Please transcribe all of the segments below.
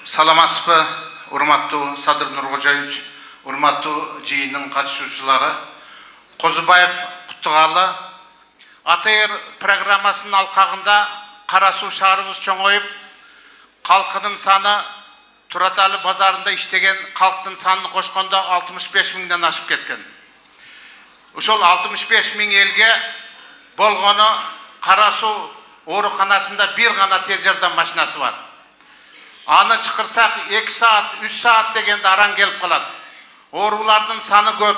Саламатсызбы, урматтуу Садыр Нуркожоевич, урматтуу жыйындын катышуучулары. Козубаев Куттугалы АТР программасынын алкагында Кара Суу шаарыбыз чоңоюп, калкынын саны Тураталы базарында иштеген калктын санын кошкондо 65 миңден ашып кеткен. Ошол 65 миң элге болгону Кара Суу ооруканасында бир гана тез жардам машинасы бар. Аны чыкырсак 2 саат, 3 саат дегенде аран келип калат. Оорулардын саны көп.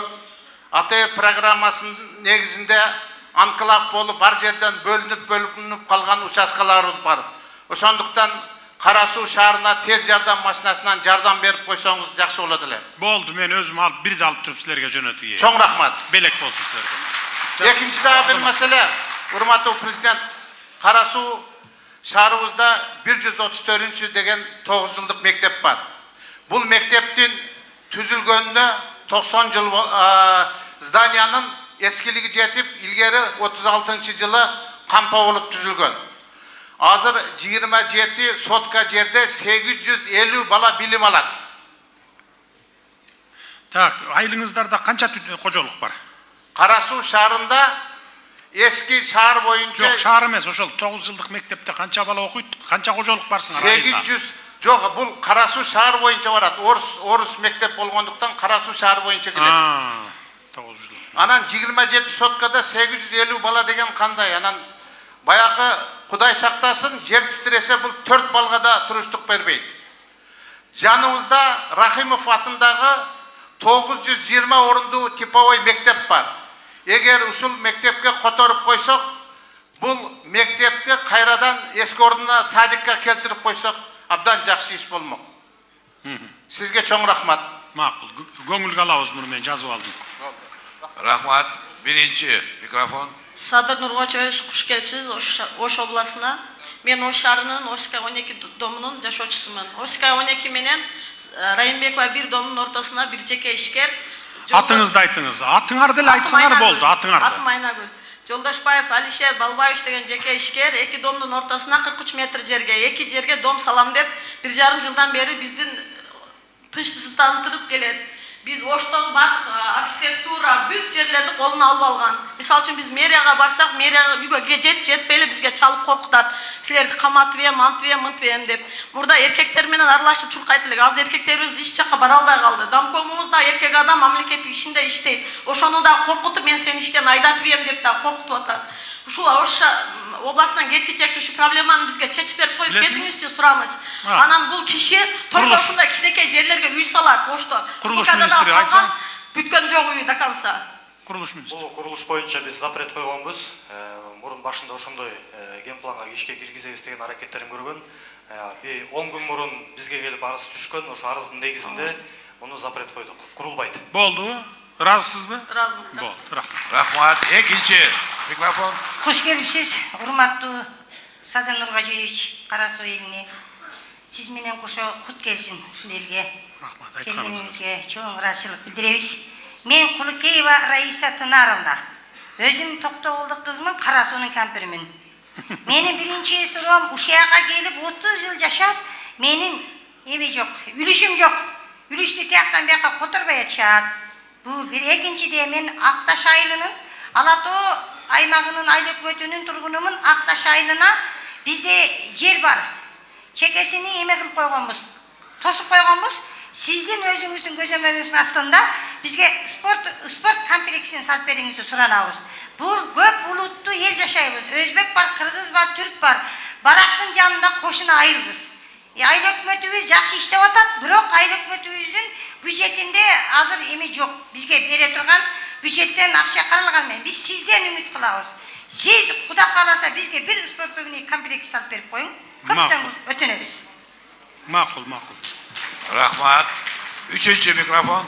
АТР программасынын негизинде анклав болуп бар жерден бөлүнүп калган участкаларыбыз бар. Ошондуктан Кара Суу шаарына тез жардам машинасынан жардам берип койсоңуз жакшы болот эле. Болду, мен өзүм алып бирди алып туруп силерге жөнөтүп. Чоң рахмат. Белек болсун силерге. Экинчи дагы бир маселе, урматтуу президент, Кара Суу шаарыбызда 134 деген 9 жылдык мектеп бар. Бул мектептин түзүлгөнүнө 90 жыл зданиянын эскилиги жетип, илгери 36-жылы кампа болуп түзүлгөн. Азыр 27 сотка жерде 850 бала билим алат. Так, айылыңыздарда канча кожолук бар? Кара Суу шаарында эски шаар боюнча Жок, шаар эмес, ошол 9 жылдык мектепте канча бала окуйт? Канча кожолук барсыңар айылда? 800. Жок, бул Кара Суу шаар боюнча барат. Орус мектеп болгондуктан Кара Суу шаар боюнча келет. 9 жыл. Анан 27 соткада 850 бала деген кандай? Анан баягы Кудай сактасын, жер титресе бул 4 балга да туруштук бербейт. Жаныбызда Рахимов атындагы 920 орундуу типовой мектеп бар. Эгер ушул мектепке которуп койсок, бул мектепти кайрадан эски ордуна садикка келтирип койсок, абдан жакшы иш болмок. Сизге чоң рахмат. Макул. Көңүлгө алабыз муну, мен жазып алдым. Рахмат. Биринчи микрофон. Садыр Нуркожоевич, куш келипсиз Ош областына. Мен Ош шаарынын Ошскай 12 домунун жашоочусумун. Ошскай 12 менен Райымбекова 1 домунун ортосуна бир жеке ишкер. Атыңызды айтыңыз. Атыңарды эле айтсаңар болду, атыңарды. Атым Айнагүл. Жолдошбаев Алишер Балбаевич деген жеке ишкер 2 домдун ортосуна 43 метр жерге, 2 жерге дом салам деп 1,5 жылдан бери биздин тынчтыксыздандырып келет. Biz Oş'tan bak, arxitektura, büyük yerlerde koluna alıp algan. Misal için biz meriyaya barsak, meriyaya jetbeyle bizge çalıp korkutat. Sizler kamatviyem, mantviyem dep. Burada erkeklerle arılaşıp çurkaytılık. Az erkeklerimiz iş çaka baralbay kaldı. Damkomumuzda erkek adam memleketi işinde işteydi. Oşonu da korkutup ben seni işten aydatviyem dep de korkutup atar. Şu Oş oblasından getkicekti şu problemanı bizge çeçip koyup ketiniz için suranıç. Anan bul kişi toylaşında kişideki yerlerge üy salat Oş'ta. Kuruluş ministri айтсаң. Bütkön жоқ үйі даканса. Kuruluş ministri. Бұл құрылыш бойынша біз запрет қойғанбыз. Мұрын башында ошондой генпланга ишке киргизебиз деген аракеттерин көргөн. 10 күн мурун бизге келип арыз түшкөн. Ошо арыздын негизинде муну запрет койдук. Курулбайт. Болду. Разысызбы? Разымын. Болду. Рахмат. Рахмат. Экинчи микрофон. Хош келипсиз, урматтуу Садыр Нуркожоевич, Кара Суу элине. Сиз менен кошо кут келсин ушул элге. Рахмат. Келгениңизге чоң ыраазычылык билдиребиз. Мен Кулукеева Раиса Тынаровна. Өзүм Токтогулдук кызмын, Кара Суунун кампиримин. Менин биринчи суроом ушуяка келип 30 жыл жашап, менин эми жок, үлүшүм жок. Үлүштү тияктан бияка которбой атышат. Бул бир экинчиде мен Акташ айылынын Ала Тоо аймагынын айыл өкмөтүнүн тургунумун. Акташ айылына бизде жер бар. Чекесини эме кылып койгонбуз. Тосуп койгонбуз. Сиздин өзүңүздүн көзөмөлүңүздүн астында бизге спорт комплексин салып бериңизди суранабыз. Бул көп улуттуу эл жашайбыз. Өзбек бар, кыргыз бар, түрк бар. Барактын жанында кошуна айылбыз. Айыл өкмөтүбүз жакшы иштеп атат, бирок айыл өкмөтүбүздүн бюджетинде азыр эми жок. Бизге бере турган бюджеттен акча каралган менен биз сизден үмүт кылабыз. Сиз Кудай кааласа бизге бир спортивный комплекс салып берип коюң. Көптөн өтүнөбүз. Макул. Рахмат. Үчүнчү микрофон.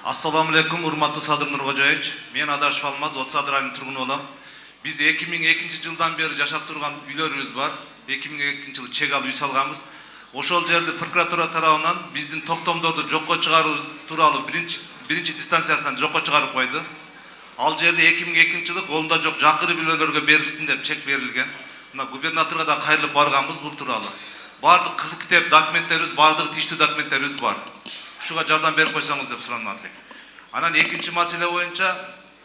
Assalamu alaikum, урматтуу Садыр Нуркожоевич. Мен Адашев Алмаз, Отсадыр айылынын тургуну болом. Биз 2002 жылдан бери жашап турган үйлөрүбүз бар. 2002 жылы чек алып үй салганбыз. Ошол жерде прокуратура тарабынан биздин токтомдорду жокко чыгаруу тууралуу биринчи дистанциясынан жокко чыгарып койду. Ал жерде 2002 жылы колунда жок жакыры бүлөлөргө берилсин деп чек берилген. Мына губернаторго да кайрылып барганбыз бул тууралуу. бардык кызыл китеп документтерибиз, бардык тиштүү документтерибиз бар. Ушуга жардам берип койсоңуз деп суранат элек. Анан экинчи маселе боюнча,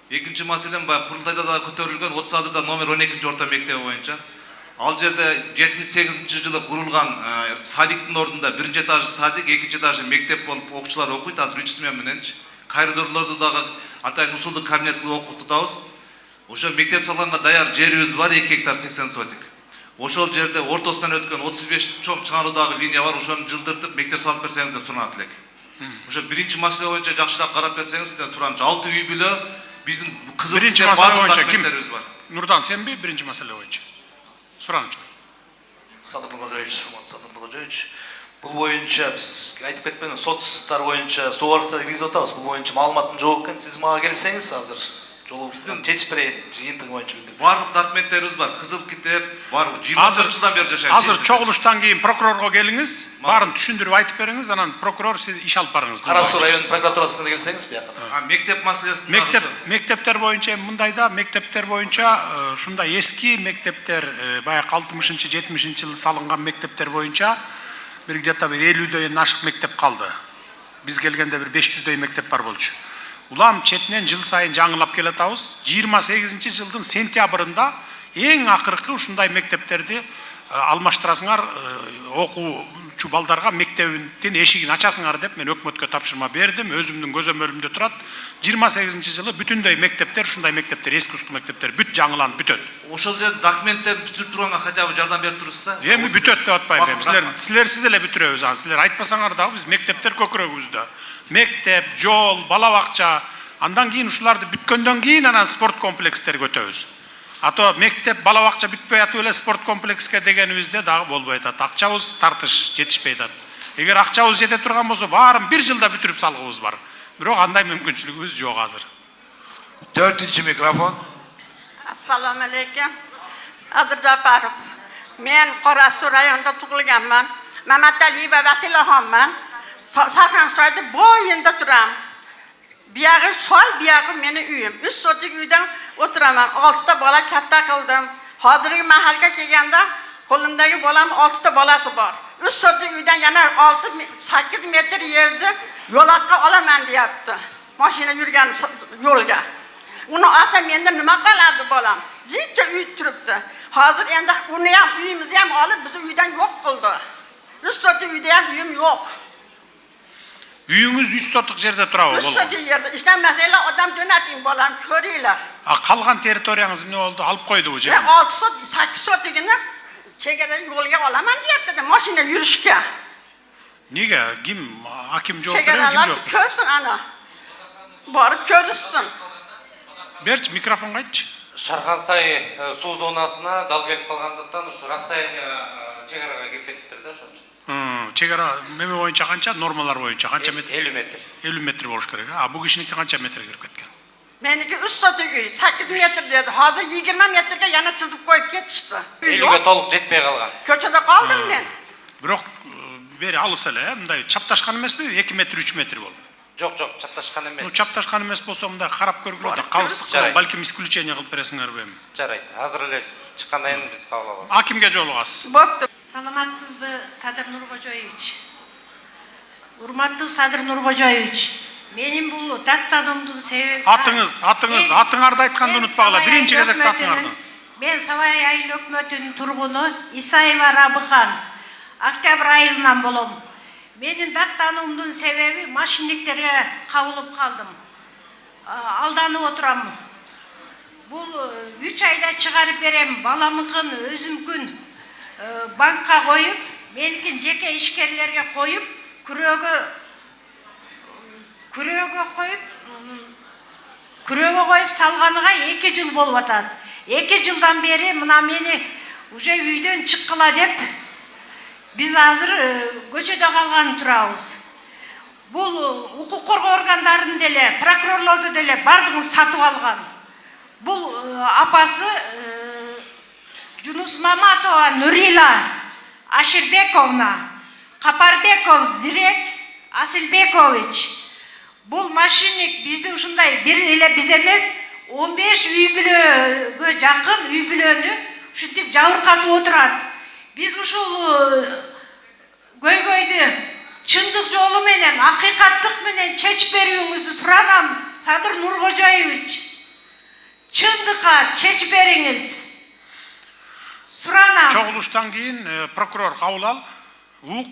экинчи маселем баягы курултайда да көтөрүлгөн 30 номер 12 орто мектеби боюнча. Ал жерде 78-жылы курулган садиктин ордунда биринчи этажы садик, экинчи этажы мектеп болуп окуучулар окуйт, азыр 3 смена мененчи. Коридорлорду дагы атайын усулдук кабинет кылып окутабыз. Ошо мектеп салганга даяр жерибиз бар, 2 гектар 80 сотик. Ошол жерде ортосунан өткөн 35 чоң чыгаруудагы линия бар, ошону жылдыртып мектеп салып берсеңиз деп суранат элек. Ошо биринчи маселе боюнча жакшыраак карап берсеңиз, сизден суранчы 6 үй бүлө биздин кызыл Биринчи китеп маселе бардык боюнча ким? документтерибиз бар. Нурдан сенби биринчи маселе боюнча? Сураңчы. Садыр Нургожоевич, бул боюнча биз айтып кетпедим, соцтар боюнча суу арыстарды киргизип атабыз. Бул боюнча маалыматым жок экен. Сиз мага келсеңиз азыр жолу биздин чечип берейин, жыйынтыгы боюнча билдирип. Бардык документтерибиз бар, кызыл китеп бар. 20 жылдан бери жашайт. Азыр чогулуштан кийин прокурорго келиңиз, баарын түшүндүрүп айтып бериңиз, анан прокурор сиз иш алып барыңыз. Кара Суу район прокуратурасына келсеңиз бияка. Мектеп маселесин Мектептер боюнча мындайда, мектептер боюнча ушундай эски мектептер, баягы 60-70 жылы салынган мектептер боюнча бир где-то 50-дөйдөн ашык мектеп калды. Биз келгенде бир 500дөй мектеп бар болчу. Улам четинен жыл сайын жаңылап келатабыз. 28-жылдын сентябрында эң акыркы ушундай мектептерди алмаштырасыңар, окуучу балдарга мектебиндин эшигин ачасыңар деп мен өкмөткө тапшырма бердим. Өзүмдүн көзөмөлүмдө турат. 28-жылы бүтүндөй мектептер, ушундай мектептер, эски усту мектептер бүт жаңыланып бүтөт. Ошол жерде документтерди бүтүрүп турганга хотя бы жардам берип турсузда? Эми бүтөт деп атпайм мен. Силерсиз эле бүтүрөбүз аны. Силер айтпасаңар дагы биз мектептер көкүрөгүбүздө. Мектеп, жол, бала бакча, андан кийин ушуларды бүткөндөн кийин анан спорт комплекстерге өтөбүз. Ато мектеп, бала бакча бүтпөй атып эле спорт комплекске дегенибизде дагы болбой атат. Акчабыз тартыш жетишпей атат. Эгер акчабыз жете турган болсо, баарын бир жылда бүтүрүп салгыбыз бар. Бирок андай мүмкүнчүлүгүбүз жок азыр. 4-cü mikrofon. Assalamu alaikum. Adır Japarov. Men Kara Suu rayonunda tug'ilganman. Mamat Aliyeva Vasilaxonman. Sarxansoyda bo'yinda turam. Buyog'i soy, buyog'i meni uyim. 3 sotik uydan o'tiraman. 6 ta bola katta qildim. Hozirgi mahalga kelganda qo'limdagi bolam 6 ta bolasi bor. 3 sotik uydan yana 6-8 metr yerni yo'laqqa olaman deyapti. Mashina yurgan yo'lga. Uni olsa menda nima qiladi bolam? Jicha uy turibdi. Hozir endi uni ham uyimizni ham olib bizni uydan yo'q qildi. 3 sotik uyda ham uyim yo'q. Үйүңүз 3 сотық жерде турабы болду? 3 sotik yerda. İşlemeseyler odam jo'nating bolam, ko'ringlar. Қалған территорияңыз эмне болду? Алып койдубу же? 6 sotik, 8 sotigini chegara yo'lga olaman deyapti, mashina yurishga. Nega? Kim hakim javob beradi, kim Chegaralar javob? ko'rsin ana. Borib ko'rishsin. Berчи, микрофонго айтчы. Шархансай суу зонасына дал келип калгандыктан ушу расстояние чегарага кирип кетиптир да ошон үчүн. Чегара меме боюнча канча, нормалар боюнча канча метр? 50 метр. 50 метр болуш керек. А бул кишиники канча метр кирип кеткен? Meniki 3 sotik uy, 8 metr dedi. Hozir 20 metrga yana chizib qo'yib ketishdi. 50ге толук жетпей калган. Ko'chada qoldim men. Бирок бери алыс эле, мындай чапташкан эмеспи? 2 метр, 3 метр болду. Жок, чапташкан эмес. Чапташкан эмес болсо мындай карап көргүлө да, калыстык балким исключение кылып бересиңерби эми? Жарайт. Азыр эле чыккандан кийин биз кабыл алабыз. Акимге жолугасыз. Bo'pti. Саламатсызбы, Садыр Нургожоевич? Урматтуу Садыр Нургожоевич, менин бул даттануумдун себеби атыңарды айтканды унутпагыла. Биринчи кезекте атыңарды. Мен Сабай айыл өкмөтүнүн тургуну Исаева Рабыхан, Октябрь айылынан болом. Менин даттануумдун себеби машинниктерге кабылып калдым. Алданып отурам. Бул 3 айда чыгарып берем, баламыкын, өзүмкүн банкка коюп, меникин жеке ишкерлерге коюп, күрөөгө коюп салганыга 2 жыл болуп атат. 2 жылдан бери мына мени уже үйдөн чыккыла деп биз азыр көчөдө калган турабыз. Бул укук коргоо органдарын деле, прокурорлорду деле бардыгын сатып алган. Бул апасы Жунус Маматова Нурила Аширбековна, Капарбеков Зирек Асилбекович. Бул машинник бизди ушундай бир эле биз эмес 15 үй бүлөгө жакын үй бүлөнү ушинтип жабыркатып отурат. Биз ушул көйгөйдү чындык жолу менен, акыйкаттык менен чечип берүүңүздү суранам, Садыр Нуркожоевич. Чындыкка чечип бериңиз. Суранам. Чогулуштан кийин прокурор кабыл ал, УК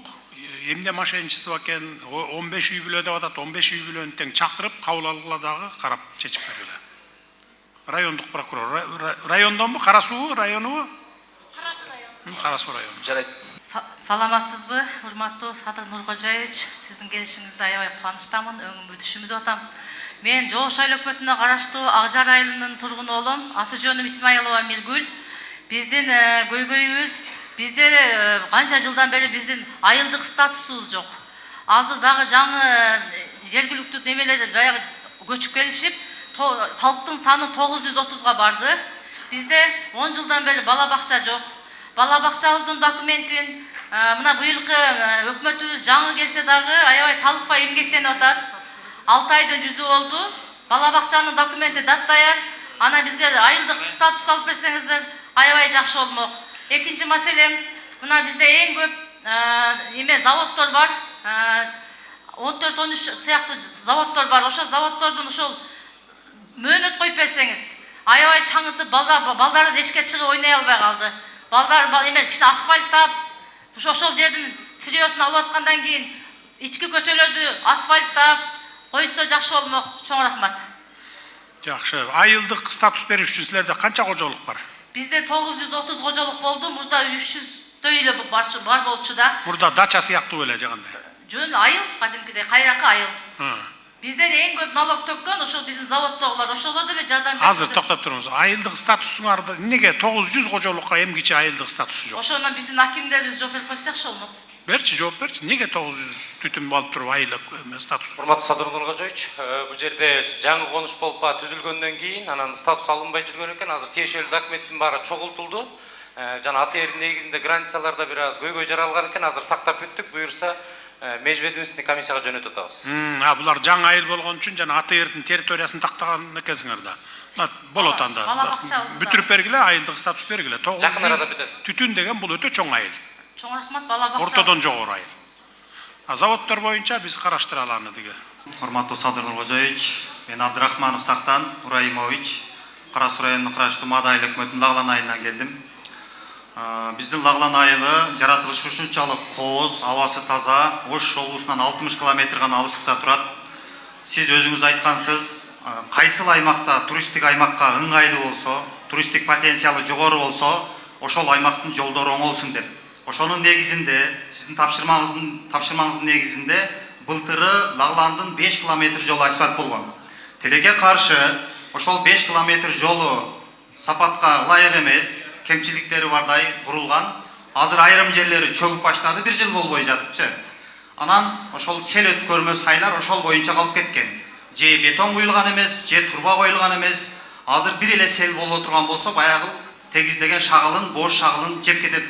эмне мошенничество экен, 15 үй бүлө деп атат, 15 үй бүлөнү тең чакырып кабыл алгыла дагы карап чечип бергиле. Райондук прокурор, райондонбу, Кара Суу районубу? Кара Суу району. Жарайт. Саламатсызбы, урматтуу Садыр Нуркожоевич, сиздин келишиңизде аябай кубанычтамын, өңүмбү түшүмүдүп атам. Мен Жош айыл өкмөтүнө караштуу Акжар айылынын тургуну болом. Аты жөнүм Исмаилова Миргүл. Биздин көйгөйүбүз, бизде канча жылдан бери биздин айылдык статусубуз жок. Азыр дагы жаңы жергиликтүү немелер баягы көчүп келишип, халктын саны 930га барды. Бизде 10 жылдан бери бала бакча жок. Бала бакчабыздын документин мына быйылкы өкмөтүбүз жаңы келсе дагы аябай талыкпай эмгектенип атат. 6 айдын жүзү болду. Бала бакчанын документи даттаяр. Ана бизге айылдык статус алып берсеңиздер аябай жакшы болмок. Экинчи маселем, мына бизде эң көп заводдор бар. 14-13 сыяктуу заводдор бар. Ошо заводдордун ошол мөөнөт коюп берсеңиз, аябай чаңытып балдарыбыз эшикке чыгып ойной албай калды. Балдар кичине асфальттап, ошол жердин сырьёсун алып аткандан кийин ички көчөлөрдү асфальттап койсо жакшы болмок. Чоң рахмат. Жакшы. Айылдык статус бериш үчүн силерде канча кожолук бар? Бизде 930 кожолук болду, мурда 300дөй эле бар болчу да. Мурда дача сыяктуу эле жагандай. Жөн айыл, кадимкидей кайракы айыл. Бизден эң көп налог төккөн ошол биздин заводдогулар, ошолор деле жардам берди. Азыр токтоп туруңуз. Айылдык статусуңарда эмнеге 900 кожолукка эмгиче айылдык статусу жок? Ошондон биздин акимдерибиз жооп берип койсо жакшы болмок. Берчи, жооп берчи. Неге 900 түтүм алып туруп айылдык статус? Урматтуу Садыр Нуркожоевич, бул жерде жаңы конуш болуп түзүлгөндөн кийин анан статус алынбай жүргөн экен. Азыр тиешелүү документтин баары чогултулду. Жана АТРдин негизинде границаларда бир аз көйгөй жаралган экен. Азыр тактап бүттүк. Буюрса межведомственный комиссияга жөнөтүп атабыз. Булар жаңы айыл болгон үчүн жана АТРдин территориясын тактаган экенсиңер да. Болот анда. Бүтүрүп бергиле, айылдык статус бергиле. 900 түтүн деген бул өтө чоң айыл. Чоң рахмат, бала бакча. Ортодон жогору айыл. Заводдор боюнча биз караштыра аланы деге. Урматтуу Садыр Нуркожоевич, мен Абдрахманов Сактан Ураимович, Кара Суу районуна караштуу Мада айыл өкмөтүнүн Лаглан айылынан келдим. Биздин Лаглан айылы жаратылышы ушунчалык кооз, абасы таза, Ош облусунан 60 км гана алыстыкта турат. Сиз өзүңүз айткансыз, кайсыл аймакта туристтик аймакка ыңгайлуу болсо, туристтик потенциалы жогору болсо, ошол аймактын жолдору оңолсун деп. Ошонун негизинде, сиздин тапшырмаңыздын негизинде былтыры Лагландын 5 км жолу асфальт болгон. Тилекке каршы ошол 5 км жолу сапатка ылайык эмес, кемчиликтери бардай курулган. Азыр айрым жерлери чөгүп баштады, 1 жыл болбой жатыпчы. Анан ошол сел өткөрмө сайлар ошол боюнча калып кеткен. Же бетон куюлган эмес, же турба коюлган эмес. Азыр бир эле сел боло турган болсо, баягы тегиздеген шагылын, бош шагылын жеп кетет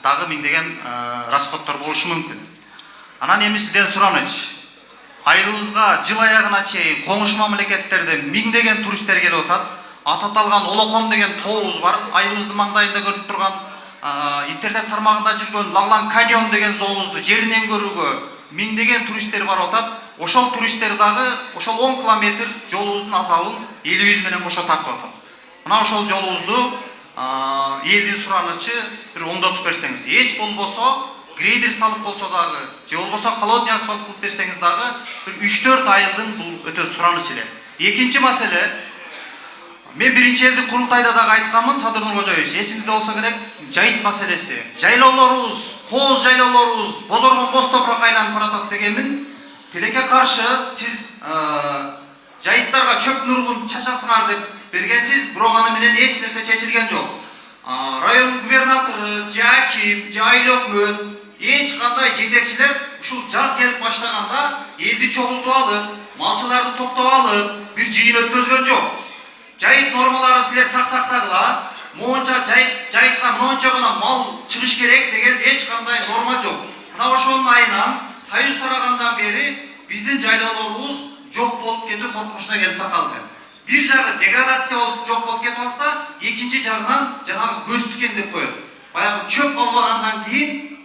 дагы миңдеген расходдор болушу мүмкүн. Анан эми сизден сураныч. Айылыбызга жыл аягына чейин коңшу мамлекеттерден миңдеген туристтер келип атат. Ататалган Олокон деген тообуз бар. Айылыбыздын маңдайында көрүнүп турган интернет тармагында жүргөн Лаглан каньон деген зообузду жеринен көрүүгө миңдеген туристтер барып атат. Ошол туристтер дагы ошол 10 км жолубуздун азабын элибиз менен кошо тартып атат. Мына ошол жолубузду элдин суранычы бир оңдотуп берсеңиз, эч болбосо грейдер салып болсо дагы, же болбосо холодный асфальт кылып берсеңиз дагы бир 3-4 айылдын бул өтө сураныч эле. Экинчи маселе, мен биринчи элдик курултайда дагы айтканмын, Садыр Нуркожоевич, эсиңизде болсо керек, жайыт маселеси. Жайлоолорубуз, кооз жайлоолорубуз бозоргон боз топурак айланып баратат дегенмин. Тилекке каршы сиз жайыттарга чөп нургун чачасыңар деп бергенсиз, бирок аны менен эч нерсе чечилген жок. Район губернатору, же аким, же айыл өкмөт, эч кандай жетекчилер ушул жаз келип баштаганда элди чогултуп алып, малчыларды топтоп алып, бир жыйын өткөзгөн жок. Жайыт нормалары силер таксактагыла, моунча жайытка монча гана мал чыгыш керек деген эч кандай норма жок. Мына ошонун айынан Союз тарагандан бери биздин жайлоолорубуз жок болуп кетүү коркунучуна келип такалды. Бир жагы деградация болуп жок болуп кетип атса, экинчи жагынан жанагы көз тикен деп коет. Баягы чөп калбагандан кийин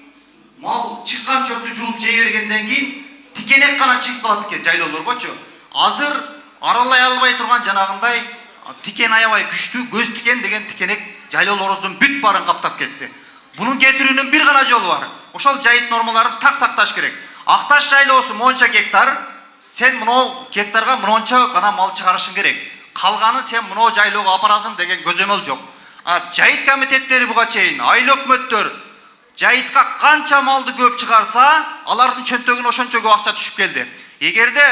мал чыккан чөптү жулуп жей бергенден кийин тикенек гана чыгып калат экен жайлоолоргочу. Азыр аралай албай турган жанагындай тикен аябай күчтүү көз тикен деген тикенек жайлоолорубуздун бүт баарын каптап кетти. Bunun getirүүнүн bir gana жолу бар. Ошол жайыт нормаларын так сакташ керек. Акташ жайлоосу монча гектар, сен мынау гектарга мынонча гана мал чыгарышың керек. Калганын сен мынау жайлоого апарасың деген көзөмөл жок. Жайыт комитеттери буга чейин, айыл өкмөттөр жайытка канча малды көп чыгарса, алардын чөнтөгүнө ошончо көп акча түшүп келди. Эгерде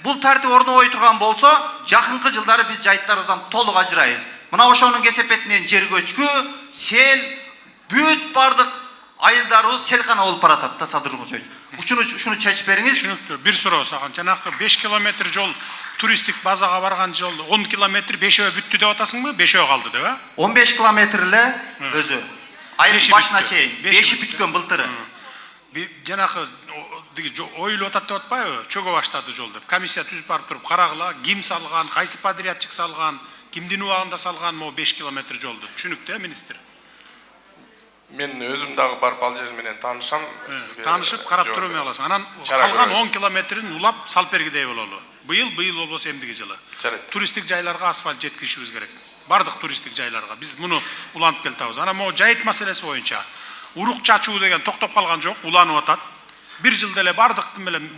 бул тартип орнобой турган болсо, жакынкы жылдары биз жайыттарыбыздан толук ажырайбыз. Мына ошонун кесепетинен жер көчкү, сел, бүт бардык айылдарыбыз селкана болуп баратат да Садыр Нургожоевич. Ушуну чечип бериңиз. Түшүнүктүү. Бир суроо саган. Жанагы 5 километр жол туристик базага барган жол 10 километр 5өө бүттү деп атасыңбы? 5өө калды деп, 15 километр эле өзү. Айыл башына чейин 5 бүткөн былтыры. Жанагы оюлуп атат деп атпайбы? Чөгө баштады жол деп. Комиссия түзүп барып туруп карагыла, ким салган, кайсы подрядчик салган, кимдин убагында салган могу 5 километр жолду. Түшүнүктүү, министр. Мен өзүм дагы барып ал жер менен таанышам. Таанышып карап туруп эме аласың. Анан калган 10 километрин улап салып бергидей бололу. Быйыл болбосо эмдиги жылы. Туристтик жайларга асфальт жеткиришибиз керек. Бардык туристтик жайларга. Биз муну улантып келатабыз. Анан могу жайыт маселеси боюнча урук чачуу деген токтоп калган жок, уланып атат. Bir жылда эле бардыктын менен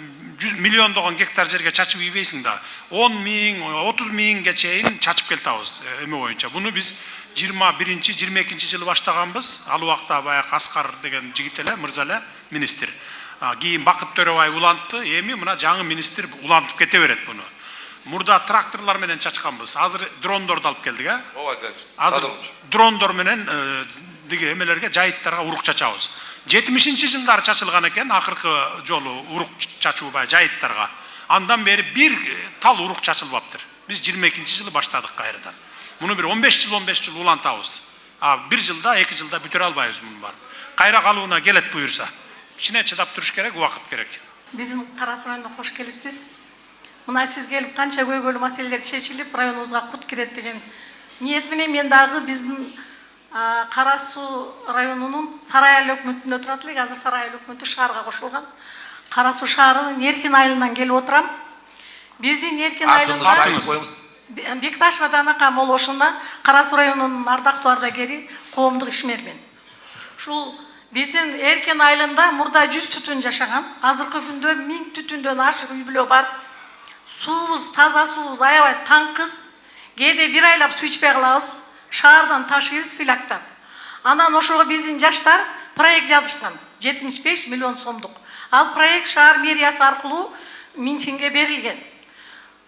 100 миллиондогон гектар жерге чачып ийбейсиң да. 10 миң, 30 миңге чейин чачып келатабыз эме боюнча. Буну биз 21-22 жылы баштаганбыз. Ал убакта баягы Аскар деген жигит эле, мырза эле министр. Кийин Бакыт Төрөбаев улантты. Эми мына жаңы министр улантып кете берет буну. Мурда тракторлор менен чачканбыз. Азыр дрондорду алып келдик, Азыр дрондор менен диги эмелерге, жайыттарга урук чачабыз. 70-жылдары чачылган экен, акыркы жолу урук чачуу бай жайыттарга. Андан бери бир тал урук чачылбаптыр. Биз 22-жылы баштадык кайрадан. Муну bir 15 жыл улантабыз. Bir жылда, 2 жылда бүтүрө албайбыз муну бар. Кайра калууна келет буюрса. Кичине чыдап туруш керек, убакыт керек. Биздин Карас районуна кош келипсиз. Мына сиз келип канча көйгөйлүү маселелер чечилип, районубузга кут кирет деген ниет менен мен дагы биздин Карас Суу районунун Сарай айыл өкмөтүндө турат элек. Азыр Сарай айыл өкмөтү шаарга кошулган. Карас Суу шаарынын Эркин айылынан келип отурам. Биздин Эркин айылында Бекташева Данака молошуна Карас Суу районунун ардактуу ардагери, коомдук ишмермен. Ушул биздин Эркин айылында мурда 100 түтүн жашаган. Азыркы күндө 1000 түтүндөн ашык үй бүлө бар. Суубуз, таза суубуз аябай таңкыз. Кээде бир айлап суу ичпей калабыз. Шаардан ташыйбыз филактап. Анан ошого биздин жаштар проект жазышкан. 75 миллион сомдук. Ал проект шаар мэриясы аркылуу митингге берилген.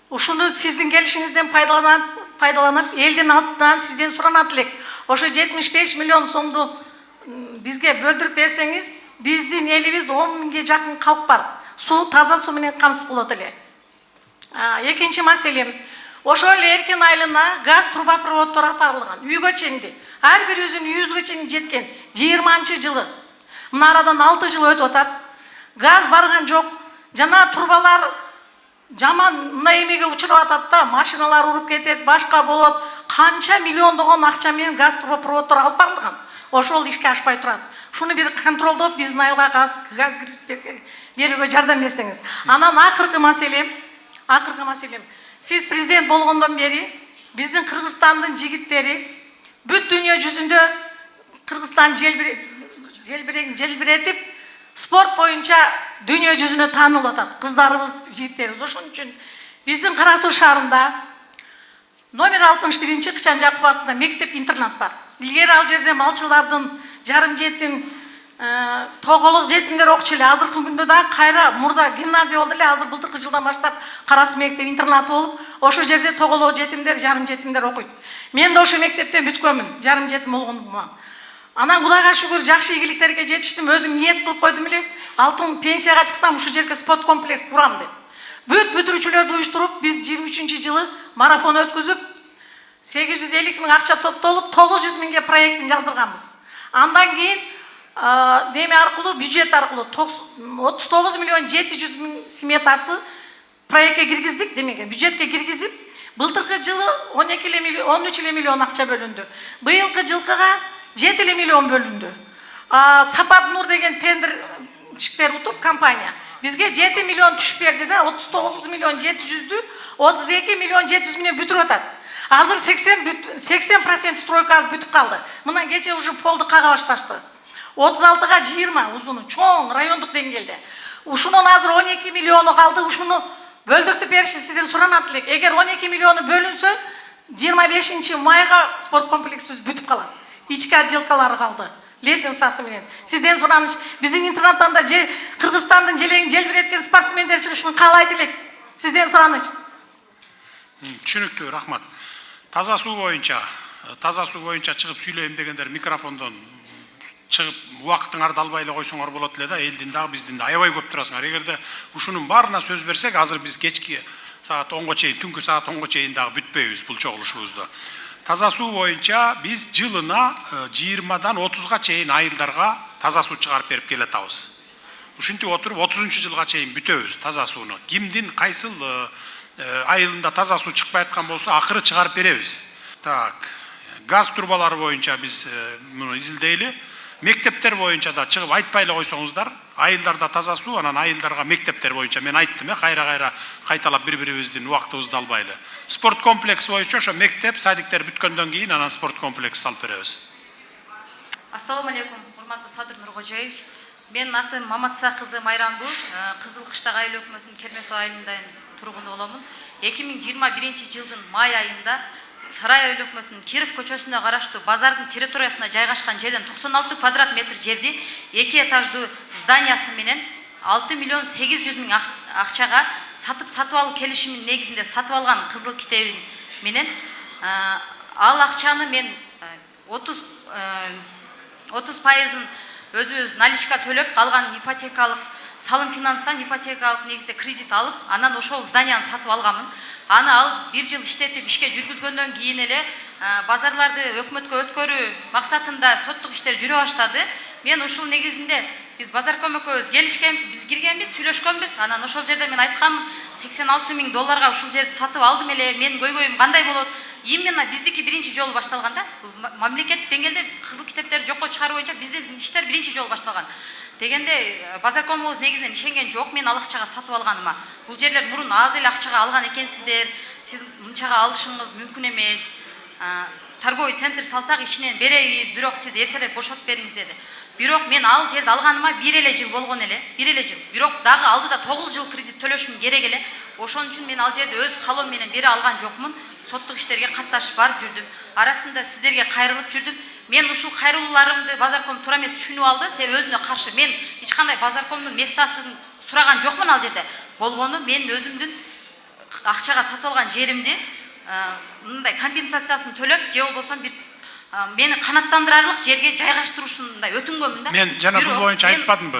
Ушуну сиздин келишиңизден пайдаланып, элдин атынан сизден суранат элек. Ошо 75 миллион сомду бизге бөлдүрүп берсеңиз, биздин элибиз 10 миңге жакын калк бар. Суу, таза суу менен камсыз болот эле. Экинчи маселем, ошол эле Эркин айылына газ трубопроводдор апарылган. Үйгө чейин. Ар бирибиздин үйүбүзгө чейин жеткен 20-жылы. Мына арадан 6 жыл өтүп атат. Газ барган жок. Жана трубалар жаман мына эмеге учурап атат да, машиналар уруп кетет, башка болот. Канча миллиондогон акча менен газ трубопроводдор алып барылган. Ошол ишке ашпай турат. Шуну бир контролдоп биздин айылга газ киргизип берүүгө жардам берсеңиз. Анан акыркы маселем, сиз президент болгондон бери биздин Кыргызстандын жигиттери бүт дүйнө жүзүндө Кыргызстан желбиретип спорт боюнча дүйнө жүзүнө таанылып атат. Кыздарыбыз, жигиттерибиз. Ошон үчүн биздин Карас Суу шаарында номер 61 Кычан Жакупов атында мектеп-интернат бар. Илгери ал жерде малчылардын жарым жетим, тоголук жетимдер окчу эле. Азыркы күндө да кайра мурда гимназия болду эле. Азыр былтыркы жылдан баштап Карас Суу мектеп-интернаты болуп, ошол жерде тоголук жетимдер, жарым жетимдер окуйт. Мен да ошол мектептен бүткөнмүн, жарым жетим болгондугума. Анан Кудайга шүгүр жакшы ийгиликтерге жетиштим. Өзүм ниет кылып койдум эле. Алтын пенсияга чыксам ушул жерге спорт комплекс курам деп. Бүт бүтүрүүчүлөрдү уюштуруп, биз 23-жылы марафон өткүзүп, 850 миң акча топтолуп, 900 миңге проектин жаздырганбыз. Андан кийин неме аркылуу, бюджет аркылуу 39 миллион 700 миң сметасы проектке киргиздик, демек бюджетке киргизип, былтыркы жылы 13 миллион акча бөлүндү. Быйылкы жылкыга 7 миллион бөлүндү. Сапат Нур деген тендер түшүктөр утуп компания. Бизге 7 миллион түшүп берди да, 39 миллион 700'dü, 32 миллион 700 менен бүтүп атат. Азыр 80% стройка аз бүтүп калды. Мына кече уже полду кага башташты. 36'ga 20 узуну, чоң райондук деңгээлде. Ушунун азыр 12 миллиону калды, ушуну бөлдүктү беришти сизден суранат элек. Эгер 12 миллиону бөлүнсө, 25-майга спорт комплексибиз бүтүп калат. Ички отделкалары калды. Лесенцасы менен. Сизден сураныч, биздин интернаттан да Кыргызстандын желегин желбиреткен спортсмендер чыгышын каалайт элек. Сизден сураныч. Түшүнүктүү, рахмат. Таза суу боюнча чыгып сүйлөйм дегендер микрофондон чыгып убактыңарды албай эле койсоңор болот эле да, элдин дагы биздин да аябай көп турасыңар. Эгерде ушунун баарына сөз берсек, азыр биз кечки саат 10-го чейин, түнкү саат 10-го чейин дагы бүтпөйбүз бул чогулушубузду. Таза суу боюнча биз жылына 20-дан 30-га чейин айылдарга таза суу чыгарып берип келатабыз. Ушинтип отуруп 30-жылга чейин бүтөбүз таза сууну. Кимдин кайсыл айылында таза суу чыкпай аткан болсо, акыры чыгарып беребиз. Так, газ турбалары боюнча биз муну изилдейли. Мектептер боюнча да чыгып айтпай эле койсоңуздар, айылдарда таза суу, анан айылдарга мектептер боюнча мен айттым, кайра кайталап бири-бирибиздин убактыбызды албайлы. Спорт комплекс боюнча ошо мектеп, садиктер бүткөндөн кийин анан спорт комплекс салып беребиз. Ассаламу алейкум, урматтуу Садыр Нуркожоевич. Менин атым Маматса кызы Майрамбу, Кызыл Кыштак айыл өкмөтүнүн Керметов айылынын тургуну боломун. 2021 жылдын май айында Сарай айыл өкмөтүнүн Киров көчөсүнө караштуу базардын территориясына жайгашкан жерден 96 квадрат метр жерди 2 этаждуу зданиясы менен 6 миллион 800 миң акчага сатып алуу келишиминин негизинде сатып алган кызыл китебин менен ал акчаны мен 30%-ын өзүбүз наличка төлөп, калган ипотекалык салым финанстан ипотекалык негизде кредит алып, анан ошол зданияны сатып алганмын. Аны ал 1 жыл иштетип ишке жүргүзгөндөн кийин эле базарларды өкмөткө өткөрүү максатында соттук иштер жүрө баштады. Мен ушул негизинде биз базарком экөөбүз келишкен, биз киргенбиз, сүйлөшкөнбүз. Анан ошол жерде мен айткам 86 миң долларга ушул жерди сатып алдым эле. Мен көйгөйүм кандай болот? Именно биздики биринчи жолу башталганда, мамлекеттик деңгээлде кызыл китептерди жокко чыгаруу боюнча биздин иштер биринчи жолу башталган. Дегенде базаркомубуз негизинен ишенген жок, мен ал акчага сатып алганыма. Бул жерлер мурун аз эле акчага алган экенсиздер. Сиз мынчага алышыңыз мүмкүн эмес. Торговый центр салсак ишинен беребиз, бирок сиз эртерээк бошотуп бериңиз деди. Бирок мен ал жерди алганыма 1 эле жыл болгон эле, 1 эле жыл. Бирок дагы алдыда 9 жыл кредит төлөшүм керек эле. Ошон үчүн мен ал жерди өз калоом менен бере алган жокмун. Соттук иштерге катташып барып жүрдүм. Арасында сиздерге кайрылып жүрдүм. Мен ушул кайрылууларымды базарком туура эмес түшүнүп алды. Себеби өзүнө каршы мен эч кандай базаркомдун местасын сураган жокмун ал жерде. Болгону мен өзүмдүн акчага сатып алган жеримди мындай компенсациясын төлөп, же болбосо бир мени канаттандырарлык жерге жайгаштырушундай өтүнгөнмүн да. Мен жана бул боюнча айтпадымбы?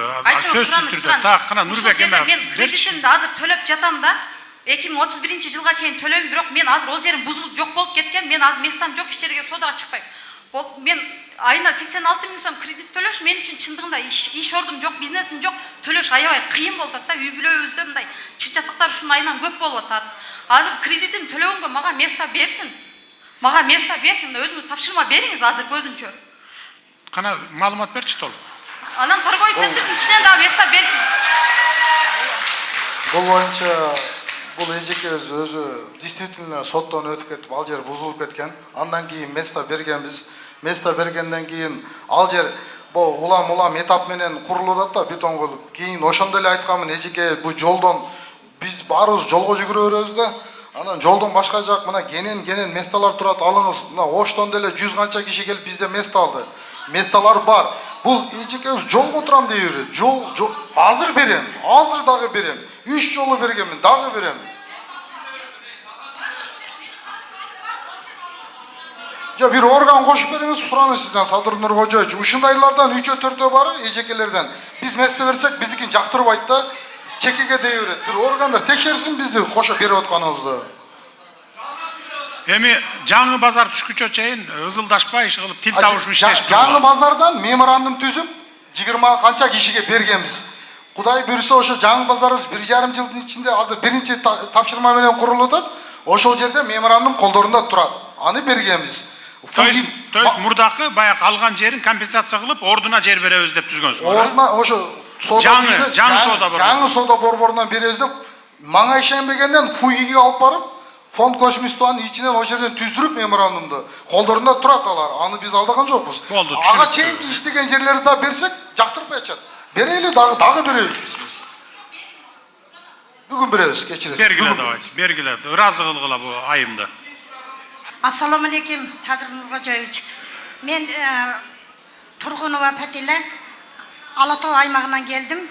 Сөзсүз түрдө. Так, кана Нурбек эме. Мен кредитимди азыр төлөп жатам да. 2031 жылга чейин төлөйм, бирок мен азыр ол жерим бузулуп жок болуп кеткен. Мен азыр местам жок, иш жерге содага чыкпайм. Мен айына 86 миң сом кредит төлөш мен үчүн чындыгында иш ордум жок, бизнесим жок, төлөш аябай кыйын болуп атат да. Үй бүлөбүздө мындай чыр-чатыктар ушунун айынан көп болуп атат. Азыр кредитим төлөгөнгө мага место берсин. Мага место берсин, өзүңүз тапшырма бериңиз азыр көзүнчө. Кана маалымат берчи толук. Анан торговый центрдин ичинен дагы место берсин. Бул боюнча бул эжекебиз өзү действительно соттон өтүп кетип, ал жер бузулуп кеткен. Андан кийин место бергенбиз. Место бергенден кийин ал жер улам этап менен курулуп атат да, бетон коюлуп. Кийин ошондо эле айтканмын, эжеке бул жолдон биз баарыбыз жолго жүгүрө беребиз да. Анан жолдон башка жак мына кенен месталар турат, алыңыз. Мына Оштон деле 100 канча киши келип бизде место алды. Месталар бар. Бул эжекебиз жолго турам дей берет. Жол азыр берем. Азыр дагы берем. 3 жолу бергенмин, дагы берем. Бир орган кошуп бериңиз, сураныш сизден, Садыр Нуркожоевич. Ушундайлардан 3-4 бар, эжекелерден. Биз место берсек, биздикин жактырбайт да, чекеге дей берет. Бир органдар текшерсин бизди кошо берип атканыбызды. Эми жаңы базар түшкүчө чейин ызылдашпай иш кылып тил табышып иштешип турган. Жаңы базардан меморандум түзүп 20 канча кишиге бергенбиз. Кудай буйрса ошо жаңы базарыбыз 1,5 жылдын ичинде азыр биринчи тапшырма менен курулуп атат. Ошол жерде меморандум колдорунда турат. Аны бергенбиз. То есть мурдакы баягы алган жерин компенсация кылып, ордуна жер беребиз деп түзгөнсүңөр. Ордуна ошо жаңы сода борбору. Жаңы сода борборунан беребиз деп мага ишенбегенден ФУИге алып барып фонд көчмүстүн ичинен о жерден түздүрүп меморандумду колдорунда турат алар. Аны биз алдаган жокпуз. Болду, ага чейинки иштеген жерлерди да берсек жактырбай атышат. Берели дагы беребиз. Бүгүн беребиз, кечиресиз. Бергиле давайте, бергиле. Ыраазы кылгыла бу айымды. Ассаламу алейкум, Садыр Нургожоевич. Мен Тургунова Патила, Ала Тоо аймагынан келдим.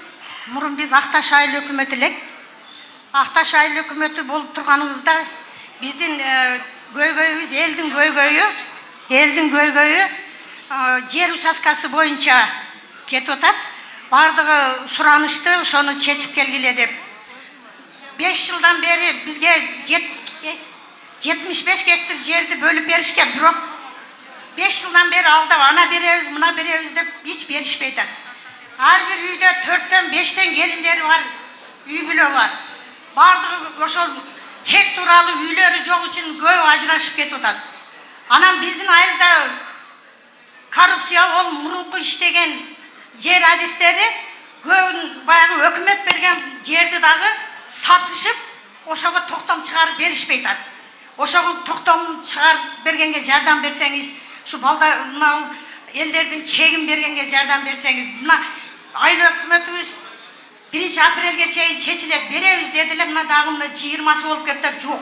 Мурун биз Акташ айыл өкмөтү элек. Акташ айыл өкмөтү болуп турганыбызда биздин көйгөйүбүз элдин көйгөйү жер участкасы боюнча кетип атат. Бардыгы суранышты, ошону чечип келгиле деп. 5 жылдан бери бизге 75 гектар жерди бөлүп беришкен, бирок 5 жылдан бери алдап ана беребиз, мына беребиз деп эч беришпей атат. Ар бир үйдө 4тен 5тен келиндери бар, үй бүлө бар. Бардыгы ошол чек тууралуу үйлөрү жок үчүн көп ажырашып кетип атат. Анан биздин айылда коррупция ол мурунку иштеген жер адистери көбүн баягы өкмөт берген жерди дагы сатышып, ошого токтом чыгарып беришпей атат. Ошого токтом чыгарып бергенге жардам берсеңиз, ушу балдар мына элдердин чегин бергенге жардам берсеңиз, мына айыл өкмөтүбүз 1-апрелге чейин чечилет беребиз дедилер, мына дагы мына 20-сы болуп кетти, жок.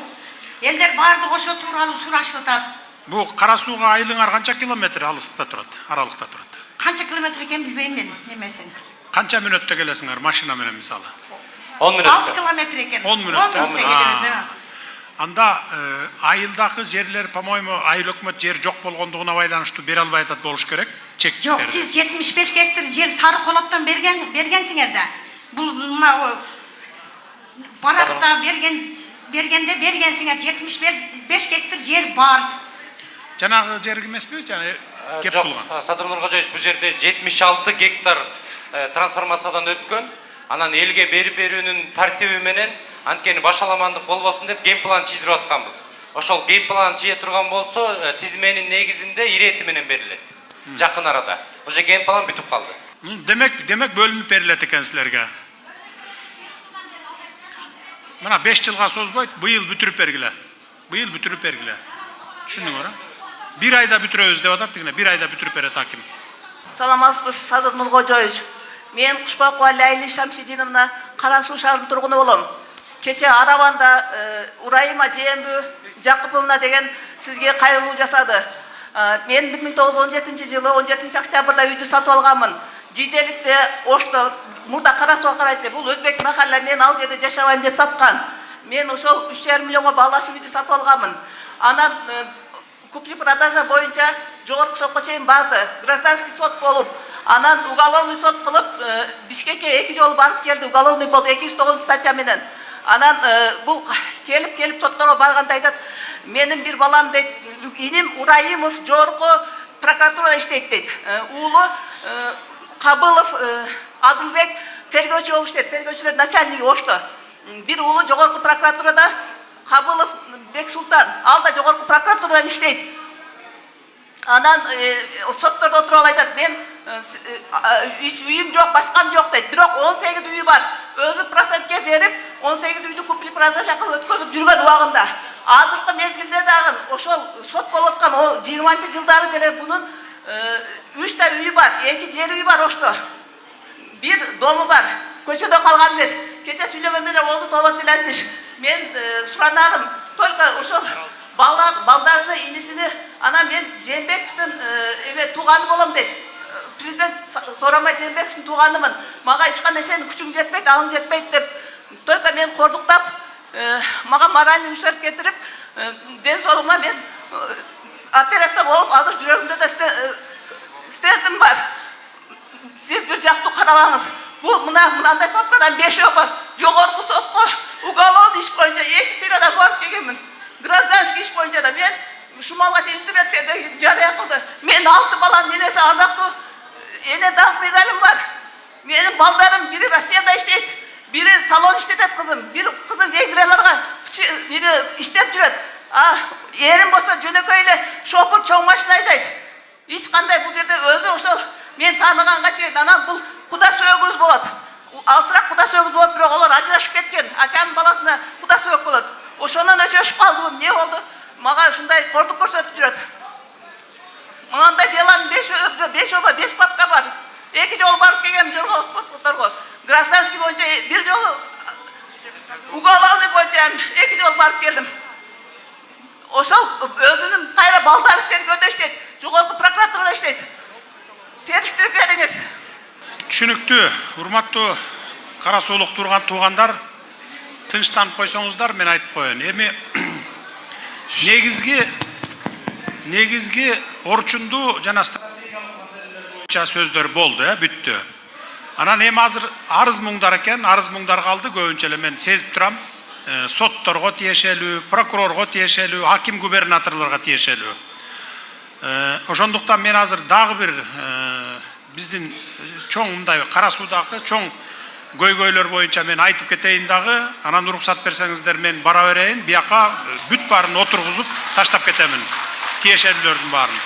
Элдер бардыгы ошо тууралуу сурашып атат. Бу Кара Сууга айылыңар канча километр алыстыкта турат, аралыкта турат? Канча километр экенин билбейм мен немесин. Канча мүнөттө келесиңер машина менен мисалы? 10 мүнөттө. 6 километр экен. 10 мүнөттө. 10 мүнөттө келебиз. Анда айылдагы жерлер, по-моему, айыл өкмөт жер жок болгондугуна байланыштуу бере албай атат болуш керек. Жок, сиз 75 гектар жер Сары Колоттон бергенсиңер да. Бул мына баракта бергенде бергенсиңер 75 гектар жер бар. Жанагы жер эмеспи? Жана кеп кылган. Садыр Нургожоевич, бул жерде 76 гектар трансформациядан өткөн. Анан элге берип берүүнүн тартиби менен анткени башаламандык болбосун деп геймплан чийдирип атканбыз. Ошол геймплан чие турган болсо, тизменин негизинде ирети менен берилет. Жакын арада. Уже геймплан бүтүп калды. Демек бөлүнүп берилет экен силерге. Мына 5 жылга созбойт, быйыл бүтүрүп бергиле. Түшүндүңөр? 1 айда бүтүрөбүз деп атат дегене, 1 айда бүтүрүп берет аким. Саламатсызбы, Садыр Нургожоевич. Мен Кушпакова Лайли Шамсидиновна Кара Суу шаарынын тургуну болом. Кече Араванда Урайыма Жээмбү Жакыповна деген сизге кайрылуу жасады. Мен 1917-жылы 17 октябрда үйдү сатып алганмын. Жийделикте Ошто мурда Кара Сууга карайт. Бул өзбек махалла, мен ал жерде жашабайм деп саткан. Мен ошол 3,5 миллионго баалашып үйдү сатып алганмын. Анан купли-продажа боюнча жогорку сотко чейин барды. Гражданский сот болуп, анан уголовный сот кылып Бишкекке 2 жолу барып келди. Уголовный болуп 209 статья менен. Анан бул келип сотторго барганда айтат, менин бир балам дейт, иним Урайымов жогорку прокуратурада иштейт дейт. Уулу Кабылов Адылбек тергөөчү болуп иштейт. Тергөөчүлөр начальниги Ошто. Бир уулу жогорку прокуратурада Кабылов Бексултан, ал да жогорку прокуратурада иштейт. Анан соттордо отуруп айтат, мен иш үйүм жок, башкам жок дейт. Бирок 18 үйү бар. Өзү процентке берип, 18 үйдү купли-продажа кылып өткөзүп жүргөн убагында. Азыркы мезгилде дагы ошол сот болуп аткан 20-жылдары деле бунун 3 та үйү бар, 2 жер үйү бар Ошто. Бир дому бар. Көчөдө калган эмес. Кече сүйлөгөндө эле болду толот диленчиш. Мен суранарым, только ошол балдарды инисини, анан мен Жээмбековдун тууганы болом дейт. Президент Сооронбай Жээмбековдун тууганымын. Мага эч кандай сенин күчүң жетпейт, алың жетпейт деп, только мен кордуктап, мага моральный ущерб кетирип, ден соолугума мен операция болуп, азыр жүрөгүмдө да стентим бар. Сиз бир жактуу карабаңыз. Бул мындай папкадан 5 өкөт. Жогорку сотко уголовный иш боюнча 2 сырада барып келгенмин. Гражданский иш боюнча да мен ушумалга интернетте жарыя кылды. Мен 6 баланын энеси ардактуу эне даңк медалим бар. Менин балдарым бири Россияда иштейт, бири салон иштетет кызым, бир кызым венгрияларга иштеп жүрөт. Эрим болсо жөнөкөй эле шопур чоң машина айдайт. Эч кандай бул жерде өзү ошол мен тааныганга чейин анан бул куда сөөгүз болот. алсыраак куда сөгүз болуп, бирок олар ажырашып кеткен. Акамдын баласына куда сөгүк болот. Ошондон өчөшүп калдым. Эмне болду? Мага ушундай кордук көрсөтүп жүрөт. Мынандай деланын 5 папка бар. 2 жолу барып келгем жолго соткоторго. Гражданский боюнча бир жолу уголовный боюнча 2 жолу барып келдим. Ошол өзүнүн кайра балдары тергөөдө иштейт. Жогорку прокуратурада иштейт. Териштирип бериңиз. Түшүнүктүү, урматтуу кара соолук турган туугандар, тынчтанып койсоңуздар, мен айтып коеюн. Эми негизги орчундуу жана стратегиялык маселелер боюнча сөздөр болду, бүттү. Анан эми азыр арыз муңдар экен, арыз муңдар калды, көбүнчө эле мен сезип турам. Сотторго тиешелүү, прокурорго тиешелүү, аким губернаторлорго тиешелүү. Ошондуктан мен азыр дагы бир биздин чоң мындай кара суудагы чоң көйгөйлөр боюнча мен айтып кетейин дагы, анан уруксат берсеңиздер мен бара берейин, бияка бүт баарын отургузуп таштап кетемин, тиешелүүлөрдүн баарын.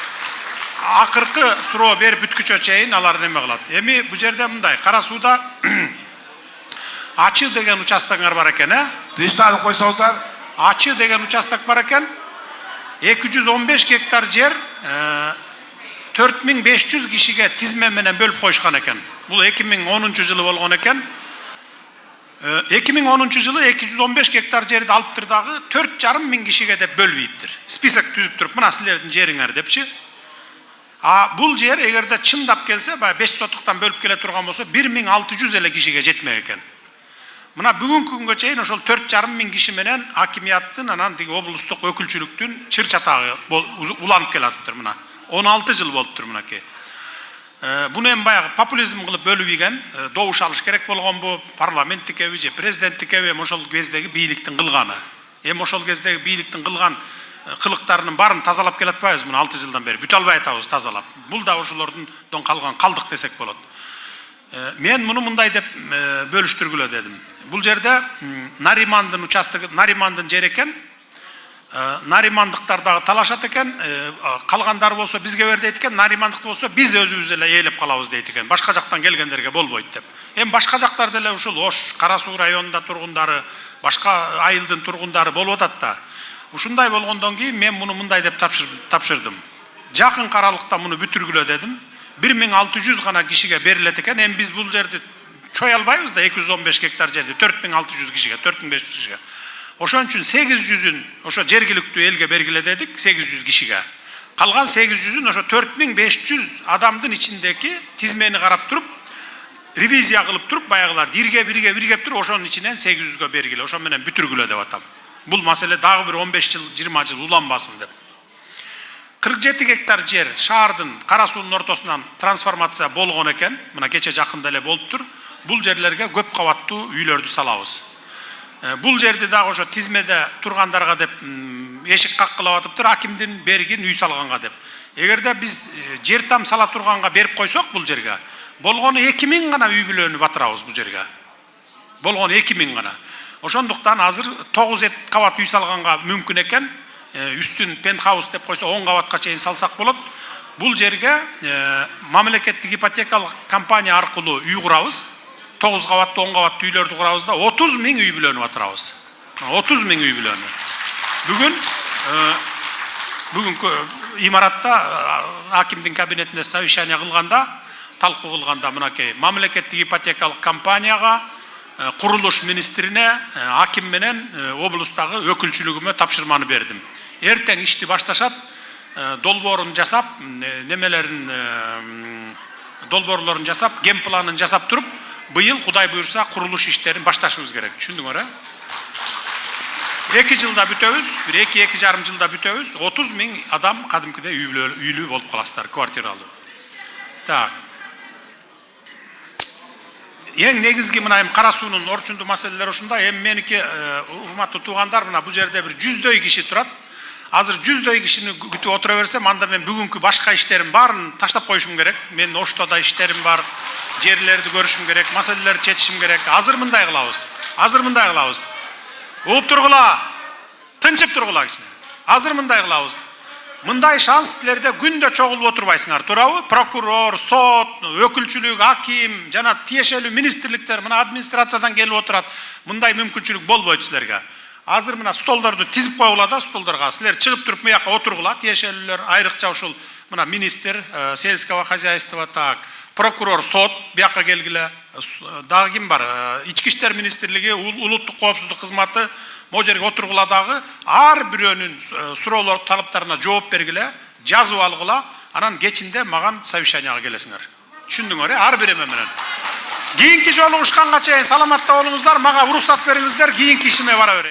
Акыркы суроо берип бүткүчө чейин алар неме кылат. Эми бу жерде мындай, кара сууда Ачы деген участогуңар бар экен, Тынчтанып койсоңуздар. Ачы деген участок бар экен. 215 гектар жер 4500 кишиге тизме менен бөлүп коюшкан экен. Бул 2010 жылы болгон экен. 2010 жылы 215 гектар жерди алыптыр дагы 4,5 миң кишиге деп бөлбөйүптүр. Список түзүп туруп, мына силердин жериңер депчи. Бул жер эгерде чындап келсе, 5 сотуктан бөлүп келе турган болсо 1600 эле кишиге жетмек экен. Мына бүгүнкү күнгө чейин ошол 4,5 миң киши менен акимияттын анан тиги облустук өкүлчүлүктүн чыр чатагы уланып келатыптыр мына. 16 жыл болуптур мынакей. Буну эми баягы популизм кылып бөлүп ийген, добуш алыш керек болгон бу парламенттикеби же президенттикеби эми ошол кездеги бийликтин кылганы. Эми ошол кездеги бийликтин кылган кылыктарынын баарын тазалап келатпайбыз мына 6 жылдан бери. Бүтө албай атабыз тазалап. Бул да ошолордун калган калдык десек болот. Мен муну мындай деп бөлүштүргүлө дедим. Бул жерде Наримандын участогу, Наримандын жери экен. Наримандыктар дагы талашат экен. Калгандары болсо бизге бер дейт экен, наримандыктар болсо биз өзүбүз эле ээлеп калабыз дейт экен. Башка жактан келгендерге болбойт деп. Эми башка жактар деле ушул Ош, Кара Суу районунда тургундары, башка айылдын тургундары болуп атат да. Ушундай болгондон кийин мен муну мындай деп тапшырдым. Жакын аралыкта муну бүтүргүлө дедим. 1600 гана кишиге берилет экен. Эми биз бул жерди чой албайбыз да 215 гектар жерди 4600 кишиге, 4500 кишиге. Ошон үчүн 800-ün ошо жергиликтүү элге бергиле дедик, 800 кишиге. Калган 800-ün ошо 4500 адамдын ичиндеги тизмени карап туруп, ревизия кылып туруп, баягыларды иргеп туруп, ошонун ичинен 800гө бергиле, ошон менен бүтүргүлө деп атам. Бул маселе дагы бир 15 жыл, 20 жыл уланбасын деп. 47 гектар жер шаардын Кара суунун ортосунан трансформация болгон экен. Мына кече жакында эле болуптур. Бул жерлерге көп кабаттуу үйлөрдү салабыз. Бул жерди дагы ошо тизмеде тургандарга деп эшик каккылап атыптыр, акимдин бергин үй салганга деп. Эгерде биз жер там сала турганга берип койсок бул жерге, болгону 2000 гана үй бүлөнү батырабыз бул жерге. Болгону 2000 гана. Ошондуктан азыр 9 кабат үй салганга мүмкүн экен. Үстүн пентхаус деп койсо 10 кабатка чейин салсак болот. Бул жерге мамлекеттик ипотекалык компания аркылуу үй курабыз. 9 кабаттуу 10 кабаттуу үйлөрдү курабыз да 30 миң үй бүлөнү батырабыз. 30 миң үй бүлөнү. Бүгүнкү имаратта акимдин кабинетинде совещание кылганда, талкуу кылганда мынакей мамлекеттик ипотекалык компанияга, курулуш министрине, аким менен облустагы өкүлчүлүгүмө тапшырманы бердим. Эртең ишти башташат, долбоорун жасап, долбоорлорун жасап, ген планын жасап туруп, быйыл Кудай буйрса курулуш иштерин башташыбыз керек. Түшүндүңөр, 2 жылда бүтөбүз, 2-2,5 жылда бүтөбүз. 30 миң адам кадимкиде үйлүү болуп каласыздар, квартиралуу. Так. Эң негизги мына эми Кара суунун орчундуу маселелери ушунда. Эми меники урматтуу туугандар, мына бул жерде бир 100дөй киши турат. Азыр 100дөй кишини күтүп отура берсем, анда мен бүгүнкү башка иштерим баарын таштап коюшум керек. Мен Ошто да иштерим бар, жерлерди көрүшүм керек, маселелерди чечишим керек. Азыр мындай кылабыз. Уп тургула. Тынчып тургула кичине. Азыр мындай кылабыз. Мындай шанс силерде күндө чогулуп отурбайсыңар, туурабы? Прокурор, сот, өкүлчүлүк, аким, жана тиешелүү министрликтер, мына администрациядан келип отурат. Мындай мүмкүнчүлүк болбойт силерге. Азыр мына столдорду тизип коюла да, столдорго силер чыгып туруп мыяка отургула, тиешелүүлөр, айрыкча ушул мына министр, сельского хозяйства, так, прокурор, сот бияка келгиле. Дагы ким бар? Ички иштер министрлиги, улуттук коопсуздук кызматы могу жерге отургула дагы ар бирөөнүн суроолор талаптарына жооп бергиле, жазып алгыла, анан кечинде маган совещанияга келесиңер. Түшүндүңөр, ар бир эме менен. Кийинки жолугушканга чейин саламатта болуңуздар, мага уруксат бериңиздер, кийинки ишиме бара берейин.